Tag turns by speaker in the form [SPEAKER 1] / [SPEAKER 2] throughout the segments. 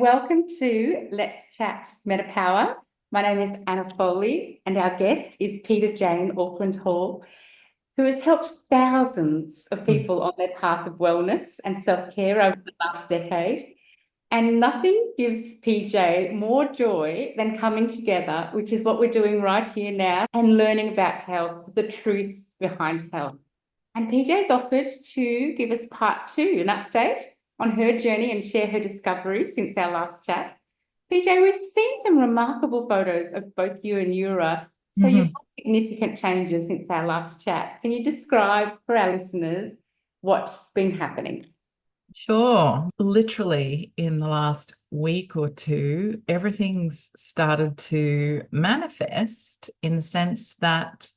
[SPEAKER 1] Welcome to Let's Chat MetaPWR. My name is Anna Foley and our guest is Petah-Jane, Auckland-Hall, who has helped thousands of people on their path of wellness and self-care over the last decade. And nothing gives PJ more joy than coming together, which is what we're doing right here now, and learning about health, the truth behind health. And PJ's offered to give us part two, an update on her journey and share her discoveries since our last chat. PJ, we've seen some remarkable photos of both you and Yura. So you've had significant changes since our last chat. Can you describe for our listeners what's been happening?
[SPEAKER 2] Sure. Literally in the last week or two, everything's started to manifest in the sense that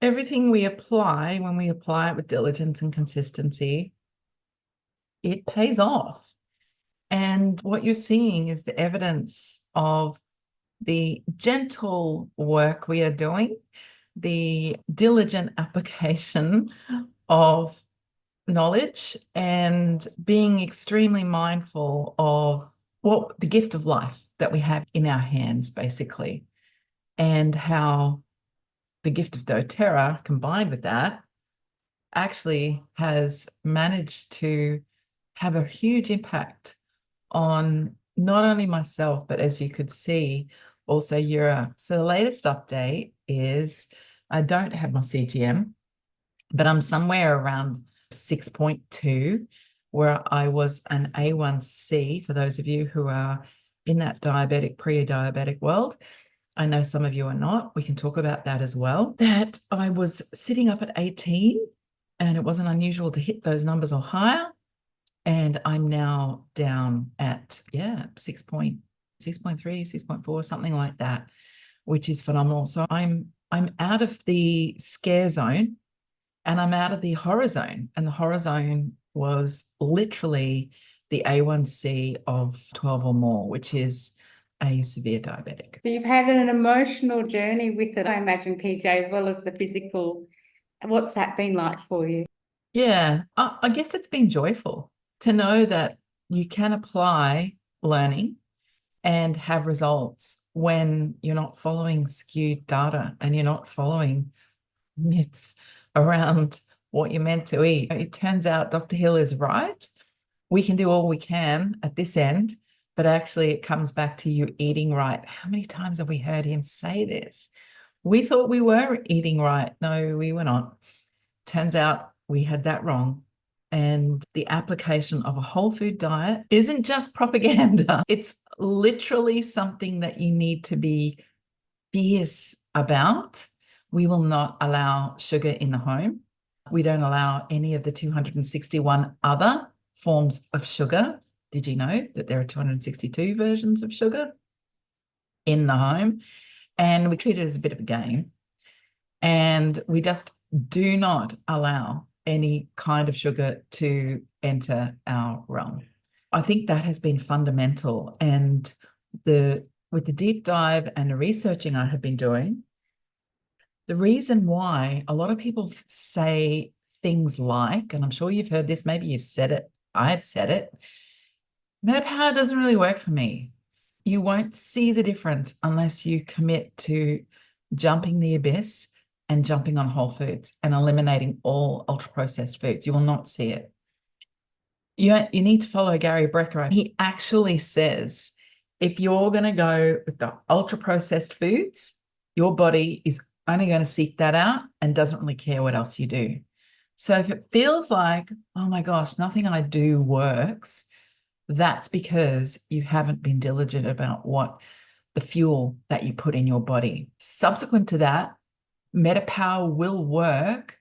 [SPEAKER 2] everything we apply, when we apply it with diligence and consistency, it pays off. And what you're seeing is the evidence of the gentle work we are doing, the diligent application of knowledge, and being extremely mindful of what the gift of life that we have in our hands, basically, and how the gift of doTERRA combined with that actually has managed to have a huge impact on not only myself, but as you could see, also Yura. So the latest update is I don't have my CGM, but I'm somewhere around 6.2, where I was an A1C, for those of you who are in that diabetic, pre-diabetic world. I know some of you are not. We can talk about that as well. That I was sitting up at 18, and it wasn't unusual to hit those numbers or higher. And I'm now down at, 6.3, 6.4, something like that, which is phenomenal. So I'm out of the scare zone and I'm out of the horror zone. And the horror zone was literally the A1C of 12 or more, which is a severe diabetic.
[SPEAKER 1] So you've had an emotional journey with it, I imagine, PJ, as well as the physical. What's that been like for you?
[SPEAKER 2] Yeah, I guess it's been joyful to know that you can apply learning and have results when you're not following skewed data and you're not following myths around what you're meant to eat. It turns out Dr. Hill is right. We can do all we can at this end, but actually it comes back to you eating right. How many times have we heard him say this? We thought we were eating right. No, we were not. Turns out we had that wrong. And the application of a whole food diet isn't just propaganda. It's literally something that you need to be fierce about. We will not allow sugar in the home. We don't allow any of the 261 other forms of sugar. Did you know that there are 262 versions of sugar in the home? And we treat it as a bit of a game. And we just do not allow any kind of sugar to enter our realm. I think that has been fundamental. And with the deep dive and the researching I have been doing, the reason why a lot of people say things like, and I'm sure you've heard this, maybe you've said it, I've said it, MetaPWR doesn't really work for me. You won't see the difference unless you commit to jumping the abyss and jumping on whole foods and eliminating all ultra-processed foods. You will not see it. You need to follow Gary Brecker. He actually says, if you're going to go with the ultra-processed foods, your body is only going to seek that out and doesn't really care what else you do. So if it feels like, oh my gosh, nothing I do works, that's because you haven't been diligent about what the fuel that you put in your body. Subsequent to that, MetaPWR will work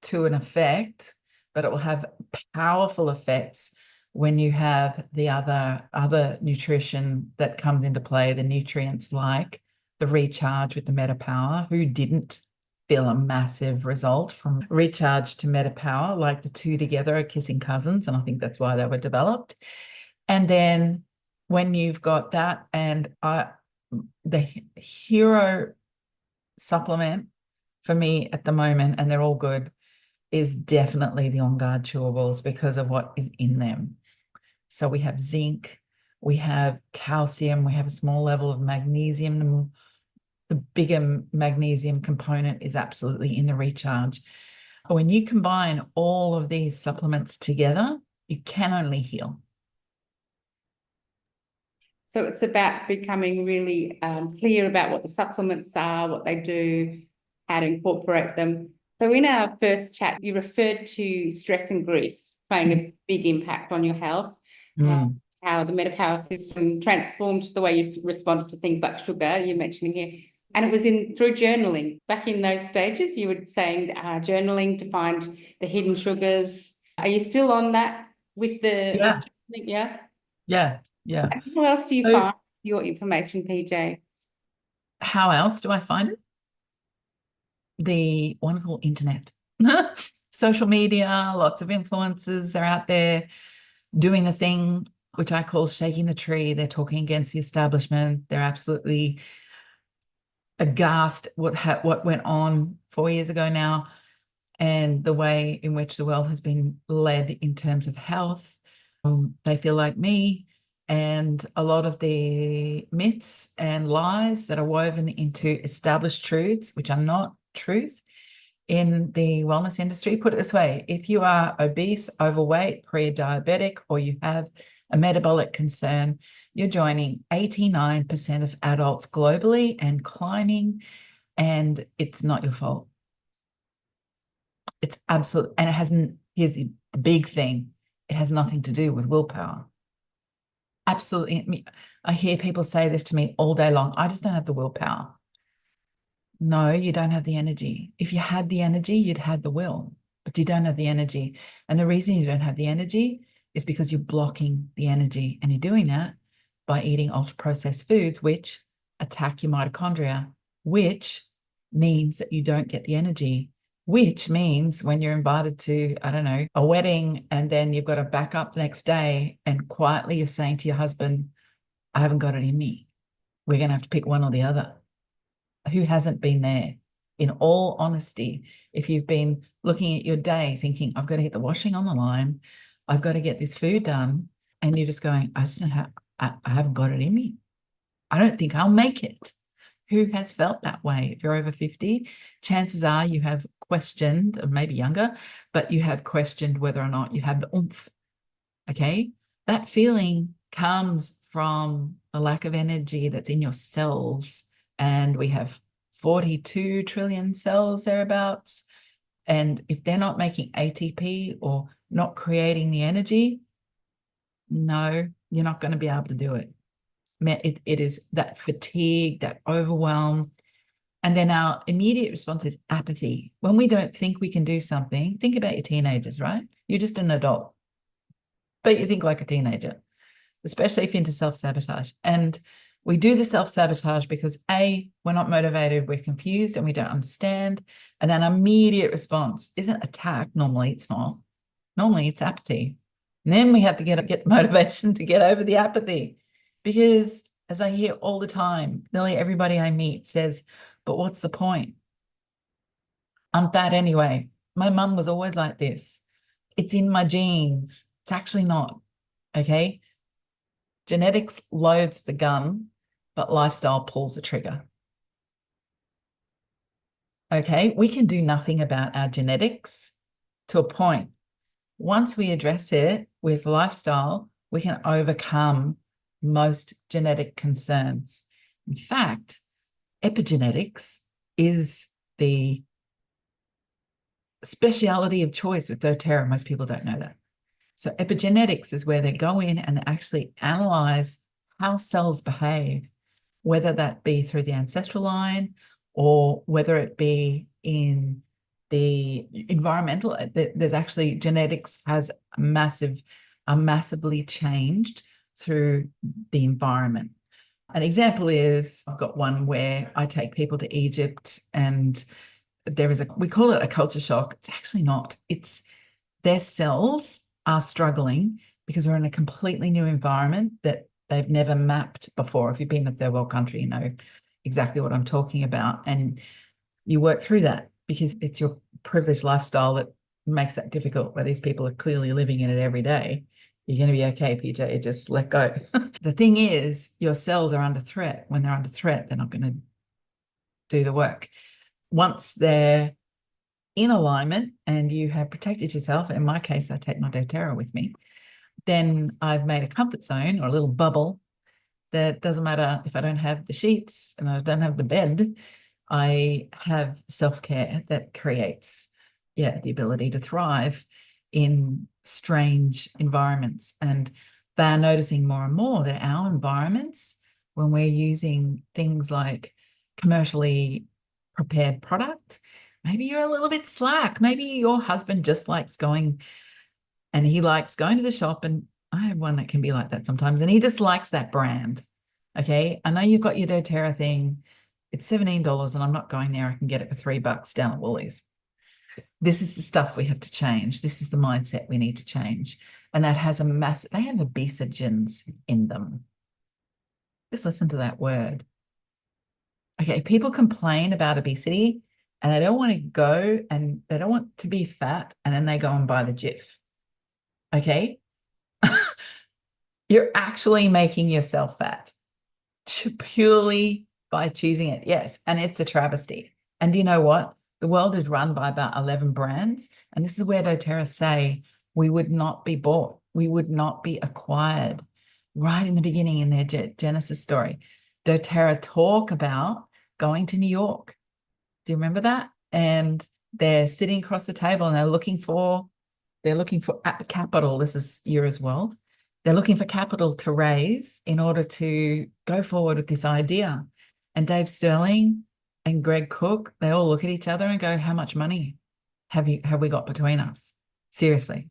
[SPEAKER 2] to an effect, but it will have powerful effects when you have the other nutrition that comes into play, the nutrients like the recharge with the MetaPWR. Who didn't feel a massive result from recharge to MetaPWR? Like the two together are kissing cousins, and I think that's why they were developed. And then when you've got that, and the hero supplement for me at the moment, and they're all good, is definitely the On Guard chewables because of what is in them. So we have zinc, we have calcium, we have a small level of magnesium. The bigger magnesium component is absolutely in the recharge. When you combine all of these supplements together, you can only heal.
[SPEAKER 1] So it's about becoming really clear about what the supplements are, what they do, how to incorporate them. So in our first chat, you referred to stress and grief playing a big impact on your health, how the MetaPWR system transformed the way you responded to things like sugar, you're mentioning here. And it was through journaling. Back in those stages, you were saying journaling to find the hidden sugars. Are you still on that with the
[SPEAKER 2] Yeah.
[SPEAKER 1] Yeah.
[SPEAKER 2] Yeah.
[SPEAKER 1] And how else do you find your information, PJ?
[SPEAKER 2] How else do I find it? The wonderful internet. Social media, lots of influencers are out there doing the thing which I call shaking the tree. They're talking against the establishment. They're absolutely aghast what went on 4 years ago now, and the way in which the world has been led in terms of health. They feel like me, and a lot of the myths and lies that are woven into established truths, which are not truth, in the wellness industry. Put it this way: if you are obese, overweight, pre-diabetic, or you have a metabolic concern, you're joining 89% of adults globally and climbing, and it's not your fault. It's absolute, and it hasn't, here's the big thing, it has nothing to do with willpower. Absolutely. I hear people say this to me all day long: I just don't have the willpower. No, you don't have the energy. If you had the energy, you'd have the will, but you don't have the energy. And the reason you don't have the energy is because you're blocking the energy, and you're doing that by eating ultra-processed foods, which attack your mitochondria, which means that you don't get the energy, which means when you're invited to, I don't know, a wedding, and then you've got to back up the next day, and quietly you're saying to your husband, I haven't got it in me. We're going to have to pick one or the other. Who hasn't been there? In all honesty, if you've been looking at your day thinking, I've got to get the washing on the line, I've got to get this food done, and you're just going, I just don't have, I haven't got it in me. I don't think I'll make it. Who has felt that way? If you're over 50, chances are you have questioned, or maybe younger, but you have questioned whether or not you have the oomph. Okay? That feeling comes from the lack of energy that's in your cells. And we have 42 trillion cells thereabouts. And if they're not making ATP or not creating the energy, no, you're not going to be able to do it. It is that fatigue, that overwhelm. And then our immediate response is apathy. When we don't think we can do something, think about your teenagers, right? You're just an adult, but you think like a teenager, especially if you're into self-sabotage. And we do the self-sabotage because A, we're not motivated, we're confused, and we don't understand. And then immediate response isn't attack. Normally it's not. Normally it's apathy. And then we have to get the motivation to get over the apathy. Because as I hear all the time, nearly everybody I meet says, but what's the point? I'm fat anyway. My mum was always like this. It's in my genes. It's actually not. Okay? Genetics loads the gun, but lifestyle pulls the trigger. Okay, we can do nothing about our genetics to a point. Once we address it with lifestyle, we can overcome most genetic concerns. In fact, epigenetics is the speciality of choice with doTERRA. Most people don't know that. So epigenetics is where they go in and they actually analyze how cells behave, whether that be through the ancestral line or whether it be in the environmental. There's actually, genetics has massively changed through the environment. An example is, I've got one where I take people to Egypt, and there is we call it a culture shock. It's actually not. It's their cells are struggling because we're in a completely new environment that they've never mapped before. If you've been to third world country, you know exactly what I'm talking about. And you work through that because it's your privileged lifestyle that makes that difficult, where these people are clearly living in it every day. You're going to be okay, PJ. Just let go. The thing is, your cells are under threat. When they're under threat, they're not going to do the work. Once they're in alignment and you have protected yourself, and in my case, I take my doTERRA with me, then I've made a comfort zone or a little bubble that doesn't matter if I don't have the sheets and I don't have the bed, I have self-care that creates, the ability to thrive in strange environments. And they're noticing more and more that our environments, when we're using things like commercially prepared product, maybe you're a little bit slack. Maybe your husband just likes going, and he likes going to the shop, and I have one that can be like that sometimes, and he just likes that brand. Okay, I know you've got your doTERRA thing. It's $17 and I'm not going there. I can get it for $3 down at Woolies. This is the stuff we have to change. This is the mindset we need to change. And that has a massive, they have epigenetics in them. Just listen to that word. Okay, people complain about obesity and they don't want to go and they don't want to be fat, and then they go and buy the Jif. Okay? You're actually making yourself fat purely by choosing it. Yes, and it's a travesty. And you know what? The world is run by about 11 brands, and this is where doTERRA say we would not be bought, we would not be acquired. Right in the beginning in their Genesis story, doTERRA talk about going to New York. Do you remember that? And they're sitting across the table and they're looking for capital. This is you as well. They're looking for capital to raise in order to go forward with this idea. And Dave Sterling and Greg Cook, they all look at each other and go, how much money have we got between us? Seriously,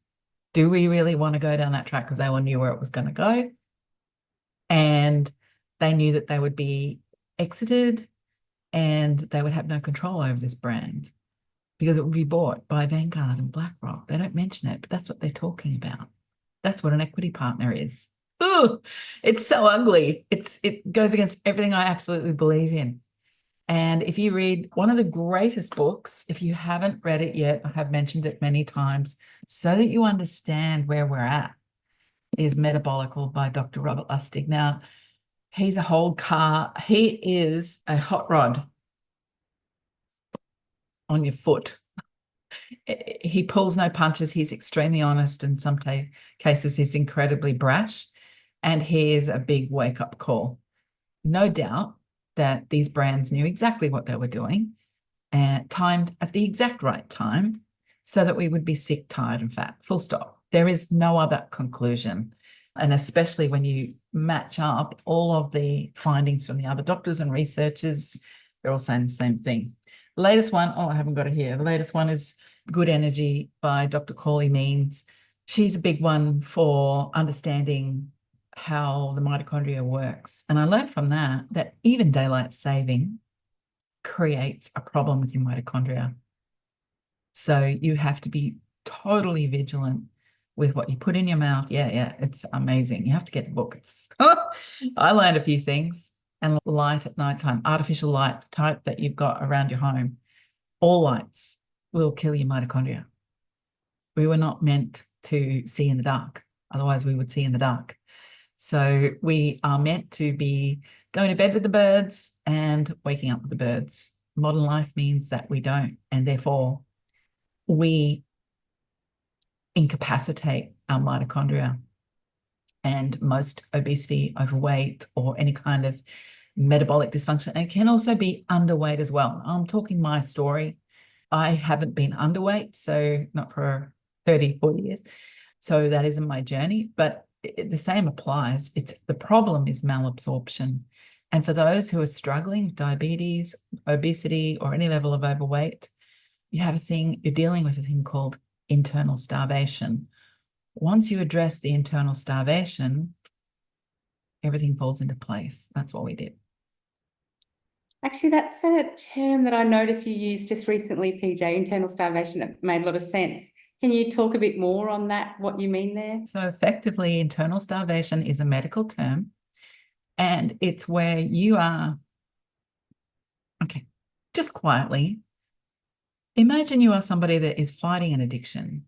[SPEAKER 2] do we really want to go down that track? Because they all knew where it was going to go. And they knew that they would be exited and they would have no control over this brand because it would be bought by Vanguard and BlackRock. They don't mention it, but that's what they're talking about. That's what an equity partner is. Ooh, it's so ugly. It goes against everything I absolutely believe in. And if you read one of the greatest books, if you haven't read it yet, I have mentioned it many times, so that you understand where we're at, is Metabolical by Dr. Robert Lustig. Now, he's a whole car. He is a hot rod on your foot. He pulls no punches. He's extremely honest. In some cases, he's incredibly brash. And here's a big wake-up call. No doubt that these brands knew exactly what they were doing and timed at the exact right time so that we would be sick, tired, and fat. Full stop. There is no other conclusion. And especially when you match up all of the findings from the other doctors and researchers, they're all saying the same thing. The latest one, I haven't got it here. The latest one is Good Energy by Dr. Corley Means. She's a big one for understanding how the mitochondria works. And I learned from that even daylight saving creates a problem with your mitochondria. So you have to be totally vigilant with what you put in your mouth. Yeah, it's amazing. You have to get the book. I learned a few things. And light at nighttime, artificial light, the type that you've got around your home, all lights will kill your mitochondria. We were not meant to see in the dark. Otherwise, we would see in the dark. So we are meant to be going to bed with the birds and waking up with the birds. Modern life means that we don't, and therefore we incapacitate our mitochondria. And most obesity, overweight, or any kind of metabolic dysfunction, and it can also be underweight as well. I'm talking my story. I haven't been underweight, so not for 30, 40 years. So that isn't my journey, but the same applies. The problem is malabsorption. And for those who are struggling with diabetes, obesity, or any level of overweight, you're dealing with a thing called internal starvation. Once you address the internal starvation, everything falls into place. That's what we did.
[SPEAKER 1] Actually, that's a term that I noticed you used just recently, PJ, internal starvation. It made a lot of sense. Can you talk a bit more on that, what you mean there?
[SPEAKER 2] So effectively, internal starvation is a medical term, and it's where you are, just quietly, imagine you are somebody that is fighting an addiction.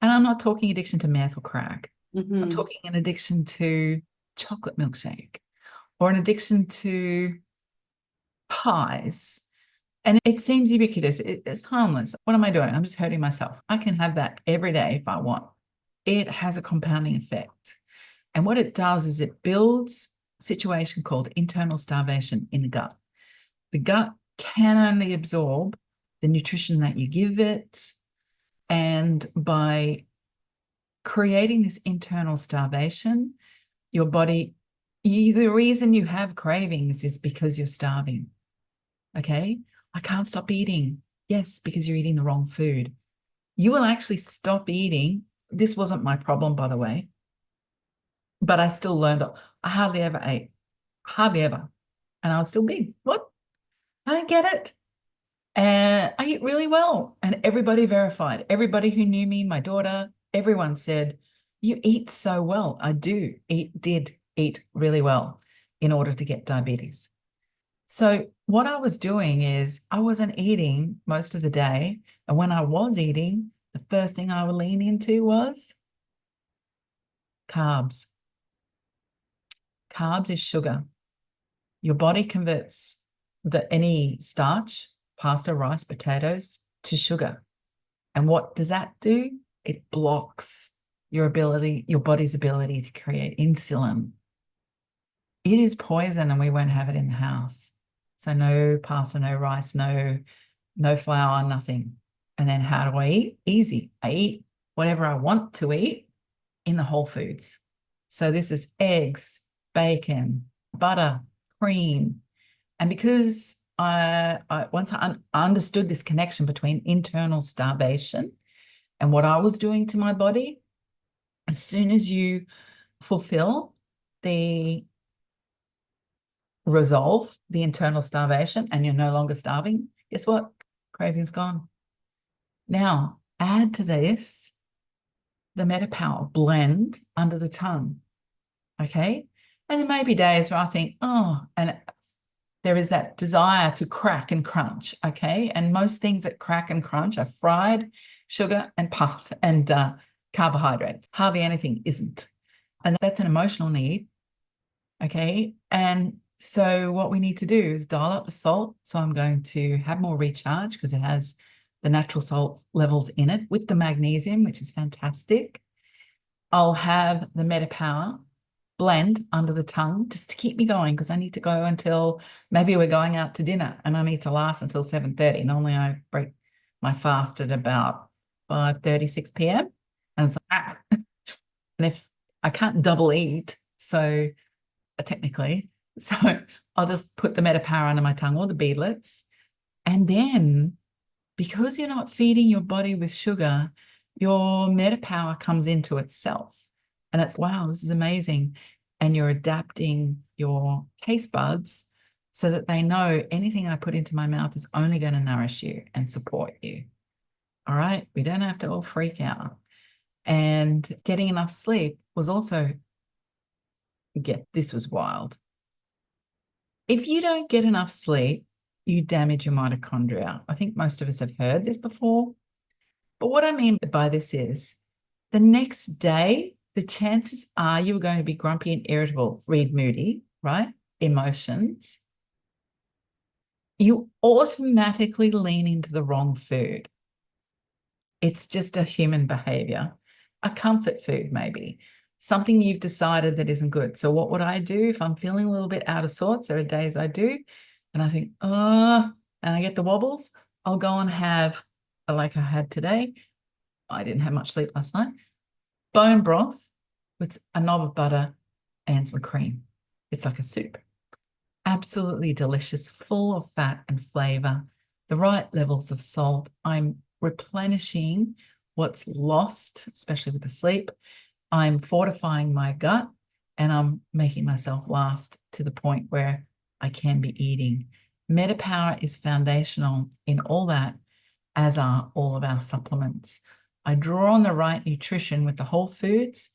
[SPEAKER 2] And I'm not talking addiction to meth or crack. I'm
[SPEAKER 1] Mhm.
[SPEAKER 2] talking an addiction to chocolate milkshake or an addiction to pies. And it seems ubiquitous. It's harmless. What am I doing? I'm just hurting myself. I can have that every day if I want. It has a compounding effect. And what it does is it builds a situation called internal starvation in the gut. The gut can only absorb the nutrition that you give it. And by creating this internal starvation, your body, the reason you have cravings is because you're starving. Okay? I can't stop eating. Yes, because you're eating the wrong food. You will actually stop eating. This wasn't my problem, by the way, but I still learned. I hardly ever ate, hardly ever. And I was still big. What? I don't get it. And I eat really well. And everybody verified. Everybody who knew me, my daughter, everyone said, you eat so well. I did eat really well in order to get diabetes. So what I was doing is I wasn't eating most of the day. And when I was eating, the first thing I would lean into was carbs. Carbs is sugar. Your body converts any starch, pasta, rice, potatoes, to sugar. And what does that do? It blocks your body's ability to create insulin. It is poison and we won't have it in the house. So no pasta, no rice, no flour, nothing. And then how do I eat? Easy. I eat whatever I want to eat in the whole foods. So this is eggs, bacon, butter, cream. And because once I understood this connection between internal starvation and what I was doing to my body, as soon as you fulfill resolve the internal starvation and you're no longer starving, guess what? Craving's gone. Now, add to this the MetaPWR blend under the tongue, okay? And there may be days where I think, oh, and there is that desire to crack and crunch, okay? And most things that crack and crunch are fried, sugar, and pasta and carbohydrates. Hardly anything isn't. And that's an emotional need, okay? And so what we need to do is dial up the salt. So I'm going to have more recharge because it has the natural salt levels in it with the magnesium, which is fantastic. I'll have the MetaPWR blend under the tongue just to keep me going because I need to go until maybe we're going out to dinner and I need to last until 7:30. Normally I break my fast at about 5:30, 6 p.m. And it's like, and if I can't double eat, so technically, so I'll just put the MetaPWR under my tongue or the beadlets. And then because you're not feeding your body with sugar, your MetaPWR comes into itself. And it's, wow, this is amazing. And you're adapting your taste buds so that they know anything I put into my mouth is only going to nourish you and support you. All right. We don't have to all freak out. And getting enough sleep was also, this was wild. If you don't get enough sleep, you damage your mitochondria. I think most of us have heard this before. But what I mean by this is the next day, the chances are you are going to be grumpy and irritable, read moody, right? Emotions. You automatically lean into the wrong food. It's just a human behavior. A comfort food, maybe. Something you've decided that isn't good. So what would I do if I'm feeling a little bit out of sorts? There are days I do, and I think, and I get the wobbles. I'll go and have, like I had today, I didn't have much sleep last night, bone broth with a knob of butter and some cream. It's like a soup. Absolutely delicious, full of fat and flavor, the right levels of salt. I'm replenishing what's lost, especially with the sleep. I'm fortifying my gut and I'm making myself last to the point where I can be eating. MetaPWR is foundational in all that, as are all of our supplements. I draw on the right nutrition with the whole foods.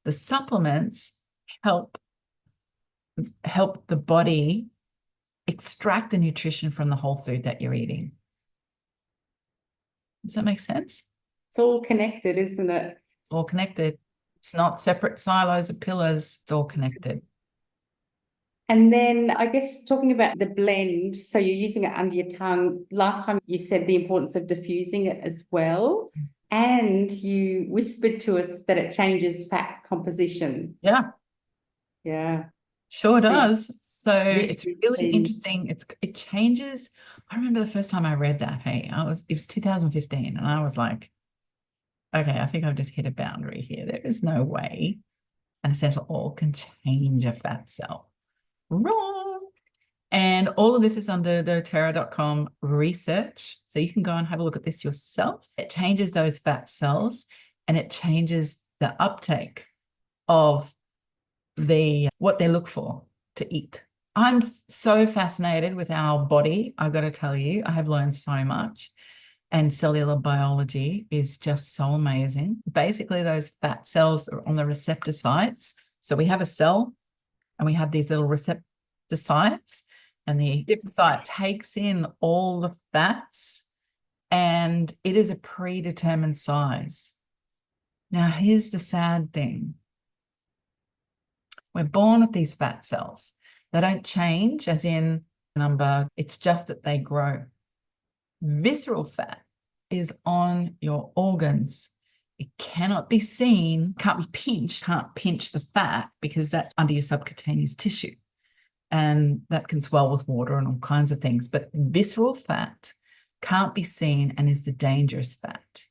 [SPEAKER 2] The supplements help the body extract the nutrition from the whole food that you're eating. Does that make sense?
[SPEAKER 1] It's all connected, isn't it?
[SPEAKER 2] It's all connected. It's not separate silos of pillars. It's all connected.
[SPEAKER 1] And then I guess talking about the blend, so you're using it under your tongue. Last time you said the importance of diffusing it as well. And you whispered to us that it changes fat composition.
[SPEAKER 2] Yeah,
[SPEAKER 1] Yeah.
[SPEAKER 2] sure
[SPEAKER 1] So
[SPEAKER 2] does. So it's really
[SPEAKER 1] really-
[SPEAKER 2] interesting. It changes. I remember the first time I read that. Hey, it was 2015, and I was like, okay, I think I've just hit a boundary here. There is no way an essential oil can change a fat cell. Wrong. And all of this is under doTERRA.com research. So you can go and have a look at this yourself. It changes those fat cells and it changes the uptake of what they look for to eat. I'm so fascinated with our body. I've got to tell you, I have learned so much. And cellular biology is just so amazing. Basically, those fat cells are on the receptor sites. So we have a cell and we have these little receptor sites, and the site takes in all the fats, and it is a predetermined size. Now, here's the sad thing. We're born with these fat cells. They don't change as in number. It's just that they grow. Visceral fat is on your organs. It cannot be seen, can't be pinched, can't pinch the fat because that's under your subcutaneous tissue. And that can swell with water and all kinds of things. But visceral fat can't be seen and is the dangerous fat.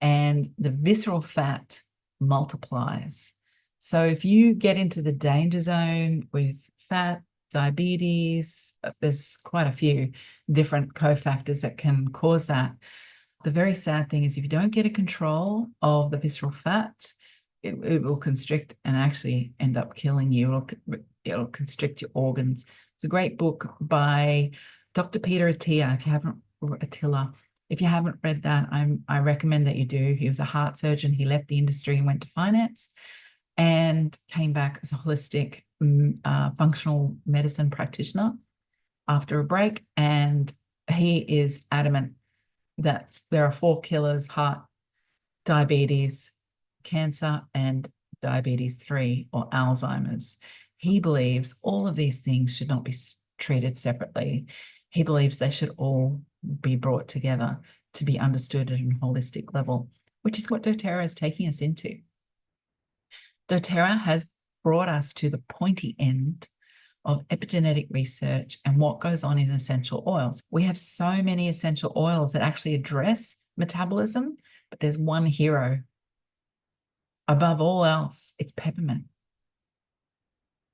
[SPEAKER 2] And the visceral fat multiplies. So if you get into the danger zone with fat, diabetes, there's quite a few different cofactors that can cause that. The very sad thing is if you don't get a control of the visceral fat, it will constrict and actually end up killing you. It'll constrict your organs. It's a great book by Dr. Peter Attia. If you haven't read that, I recommend that you do. He was a heart surgeon. He left the industry and went to finance and came back as a holistic functional medicine practitioner after a break. And he is adamant that there are 4 killers: heart, diabetes, cancer, and diabetes 3 or Alzheimer's. He believes all of these things should not be treated separately. He believes they should all be brought together to be understood at a holistic level, which is what doTERRA is taking us into. doTERRA has brought us to the pointy end of epigenetic research and what goes on in essential oils. We have so many essential oils that actually address metabolism, but there's one hero. Above all else, it's peppermint.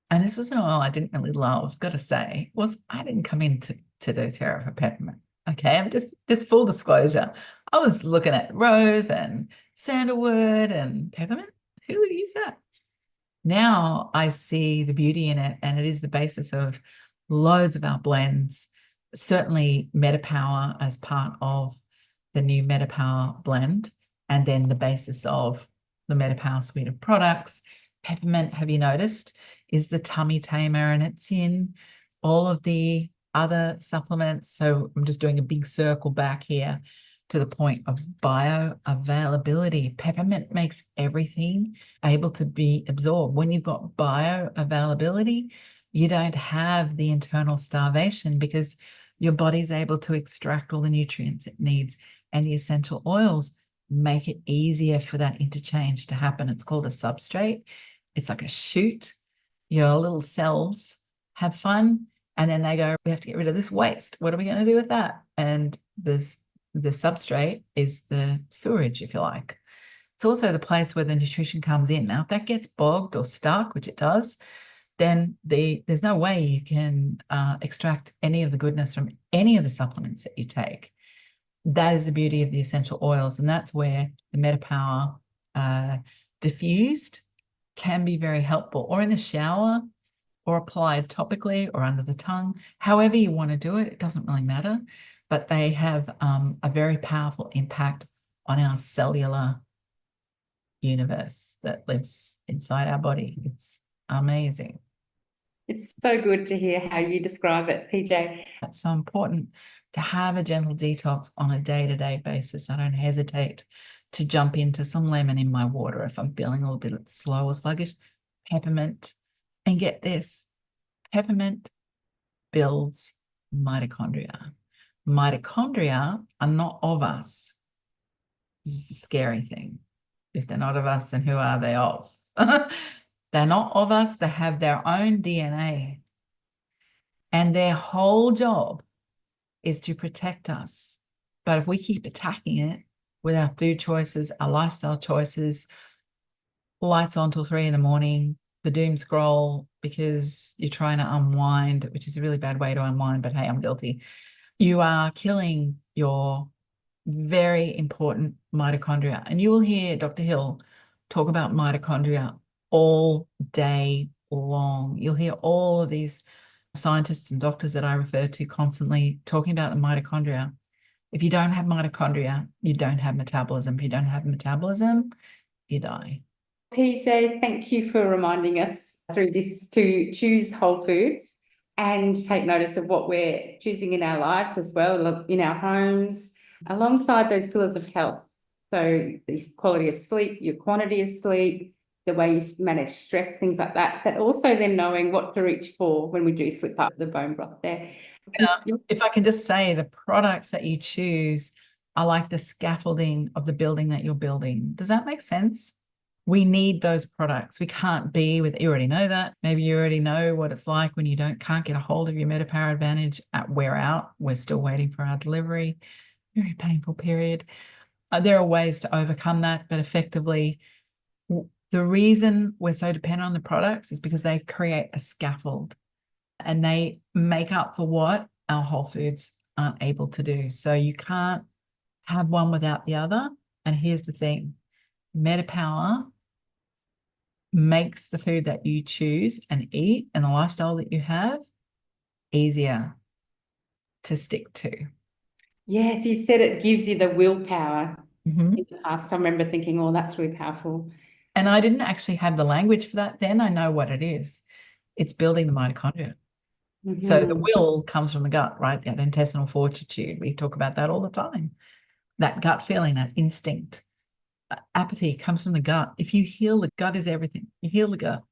[SPEAKER 2] And this was an oil I didn't really love, got to say. I didn't come into doTERRA for peppermint. Okay, I'm just full disclosure. I was looking at rose and sandalwood and peppermint. Who would use that? Now I see the beauty in it, and it is the basis of loads of our blends. Certainly MetaPWR as part of the new MetaPWR blend, and then the basis of the MetaPWR suite of products. Peppermint, have you noticed, is the tummy tamer, and it's in all of the other supplements. So I'm just doing a big circle back here to the point of bioavailability. Peppermint makes everything able to be absorbed. When you've got bioavailability, you don't have the internal starvation because your body's able to extract all the nutrients it needs, and the essential oils make it easier for that interchange to happen. It's called a substrate. It's like a chute. Your little cells have fun, and then they go, we have to get rid of this waste. What are we going to do with that? And the substrate is the sewerage, if you like. It's also the place where the nutrition comes in. Now, if that gets bogged or stuck, which it does, then there's no way you can extract any of the goodness from any of the supplements that you take. That is the beauty of the essential oils, and that's where the MetaPWR diffused can be very helpful, or in the shower, or applied topically or under the tongue. However you want to do it, it doesn't really matter, but they have a very powerful impact on our cellular universe that lives inside our body. It's amazing.
[SPEAKER 1] It's so good to hear how you describe it, PJ.
[SPEAKER 2] It's so important to have a gentle detox on a day-to-day basis. I don't hesitate to jump into some lemon in my water if I'm feeling a little bit slow or sluggish, peppermint. And get this, peppermint builds mitochondria. Mitochondria are not of us. This is the scary thing. If they're not of us, then who are they of? They're not of us. They have their own DNA. And their whole job is to protect us. But if we keep attacking it with our food choices, our lifestyle choices, lights on till 3 a.m, the doom scroll because you're trying to unwind, which is a really bad way to unwind, but hey, I'm guilty. You are killing your very important mitochondria. And you will hear Dr. Hill talk about mitochondria all day long. You'll hear all of these scientists and doctors that I refer to constantly talking about the mitochondria. If you don't have mitochondria, you don't have metabolism. If you don't have metabolism, you die.
[SPEAKER 1] PJ, thank you for reminding us through this to choose whole foods and take notice of what we're choosing in our lives as well, in our homes, alongside those pillars of health. So the quality of sleep, your quantity of sleep, the way you manage stress, things like that, but also then knowing what to reach for when we do slip up the bone broth there.
[SPEAKER 2] If I can just say, the products that you choose are like the scaffolding of the building that you're building. Does that make sense? We need those products. We can't be with, you already know that. Maybe you already know what it's like when you can't get a hold of your MetaPWR Advantage. We're out. We're still waiting for our delivery. Very painful period. There are ways to overcome that, but effectively, the reason we're so dependent on the products is because they create a scaffold and they make up for what our whole foods aren't able to do. So you can't have one without the other. And here's the thing, MetaPWR makes the food that you choose and eat and the lifestyle that you have easier to stick to.
[SPEAKER 1] Yes, you've said it gives you the willpower.
[SPEAKER 2] Mm-hmm.
[SPEAKER 1] In the past, I remember thinking, oh, that's really powerful.
[SPEAKER 2] And I didn't actually have the language for that then. I know what it is. It's building the mitochondria.
[SPEAKER 1] Mm-hmm.
[SPEAKER 2] So the will comes from the gut, right? That intestinal fortitude. We talk about that all the time. That gut feeling, that instinct. Apathy comes from the gut. If you heal the gut, is everything. You heal the gut,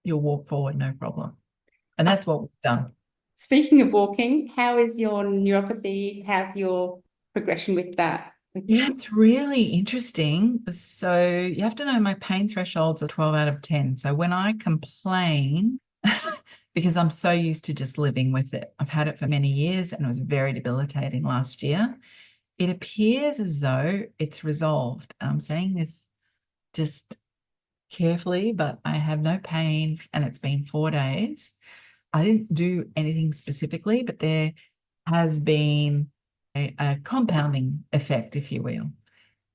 [SPEAKER 2] you'll walk forward, no problem. And that's what we've done.
[SPEAKER 1] Speaking of walking, how is your neuropathy? How's your progression with that?
[SPEAKER 2] Yeah, it's really interesting. So you have to know my pain thresholds are 12 out of 10. So when I complain, because I'm so used to just living with it, I've had it for many years and it was very debilitating last year. It appears as though it's resolved. I'm saying this just carefully, but I have no pain and it's been 4 days. I didn't do anything specifically, but there has been a compounding effect, if you will.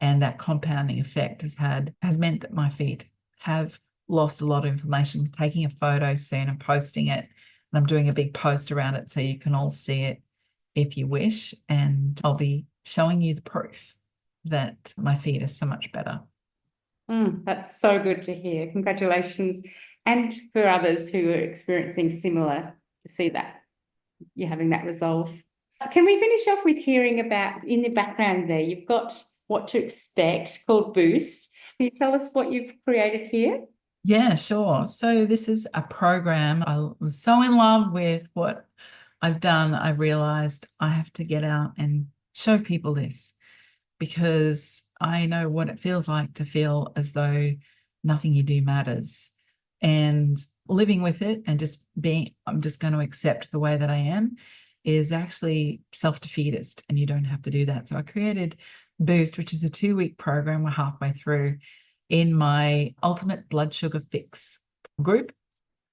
[SPEAKER 2] And that compounding effect has meant that my feet have lost a lot of information. I'm taking a photo soon and posting it. And I'm doing a big post around it so you can all see it if you wish. And I'll be showing you the proof that my feet are so much better.
[SPEAKER 1] That's so good to hear. Congratulations. And for others who are experiencing similar, to see that you're having that resolve. Can we finish off with hearing about, in the background there, you've got What to Expect called Boost. Can you tell us what you've created here?
[SPEAKER 2] Yeah, sure. So this is a program. I was so in love with what I've done. I realized I have to get out and show people this because I know what it feels like to feel as though nothing you do matters. And living with it and just I'm just going to accept the way that I am is actually self-defeatist, and you don't have to do that. So I created Boost, which is a 2-week program. We're halfway through, in my Ultimate Blood Sugar Fix group,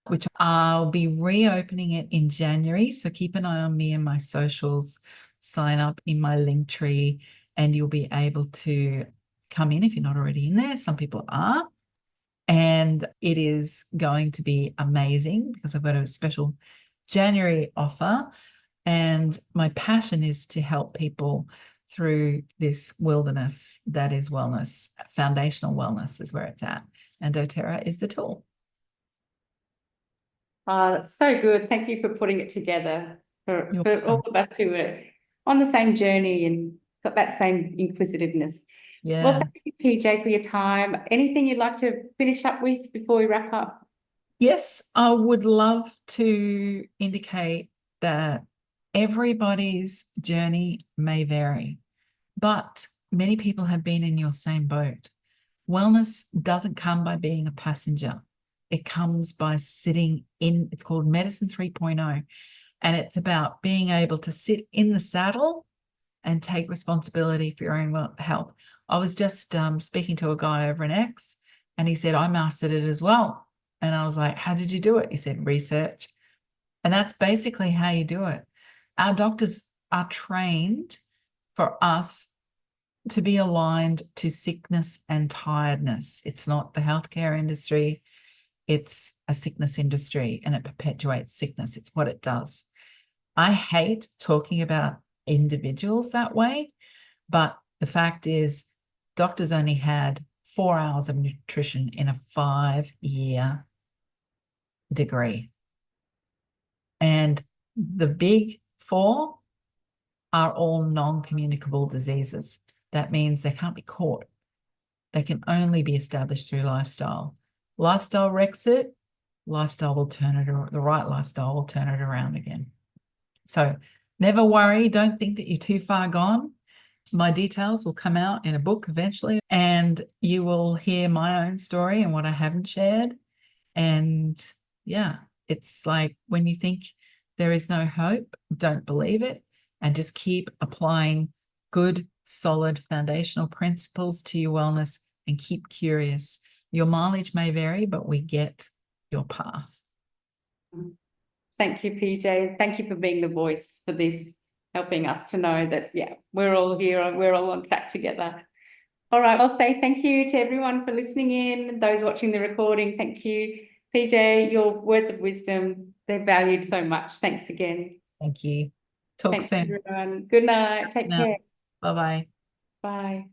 [SPEAKER 2] which I'll be reopening it in January. So keep an eye on me and my socials, sign up in my link tree, and you'll be able to come in if you're not already in there. Some people are. And it is going to be amazing because I've got a special January offer. And my passion is to help people through this wilderness that is wellness. Foundational wellness is where it's at. And doTERRA is the tool.
[SPEAKER 1] Oh, that's so good. Thank you for putting it together for all of us who are on the same journey and got that same inquisitiveness. Well,
[SPEAKER 2] Yeah.
[SPEAKER 1] thank you, PJ, for your time. Anything you'd like to finish up with before we wrap up?
[SPEAKER 2] Yes, I would love to indicate that everybody's journey may vary, but many people have been in your same boat. Wellness doesn't come by being a passenger. It comes by sitting in, it's called Medicine 3.0, and it's about being able to sit in the saddle and take responsibility for your own health. I was just speaking to a guy over in X, and he said, I mastered it as well. And I was like, how did you do it? He said, research. And that's basically how you do it. Our doctors are trained for us to be aligned to sickness and tiredness. It's not the healthcare industry, it's a sickness industry, and it perpetuates sickness. It's what it does. I hate talking about individuals that way, but the fact is, doctors only had 4 hours of nutrition in a 5-year degree. And the big 4 are all non-communicable diseases. That means they can't be caught. They can only be established through lifestyle. Lifestyle wrecks it. Lifestyle will turn it around. The right lifestyle will turn it around again. So never worry. Don't think that you're too far gone. My details will come out in a book eventually, and you will hear my own story and what I haven't shared. And yeah, it's like when you think there is no hope, don't believe it, and just keep applying good, solid foundational principles to your wellness and keep curious. Your mileage may vary, but we get your path.
[SPEAKER 1] Thank you, PJ. Thank you for being the voice for this, helping us to know that, yeah, we're all here and we're all on track together. All right, I'll say thank you to everyone for listening in, those watching the recording. Thank you, PJ, your words of wisdom, they're valued so much. Thanks again.
[SPEAKER 2] Thank you. Talk
[SPEAKER 1] Thanks,
[SPEAKER 2] soon.
[SPEAKER 1] everyone. Good night. Take care.
[SPEAKER 2] Bye-bye.
[SPEAKER 1] Bye.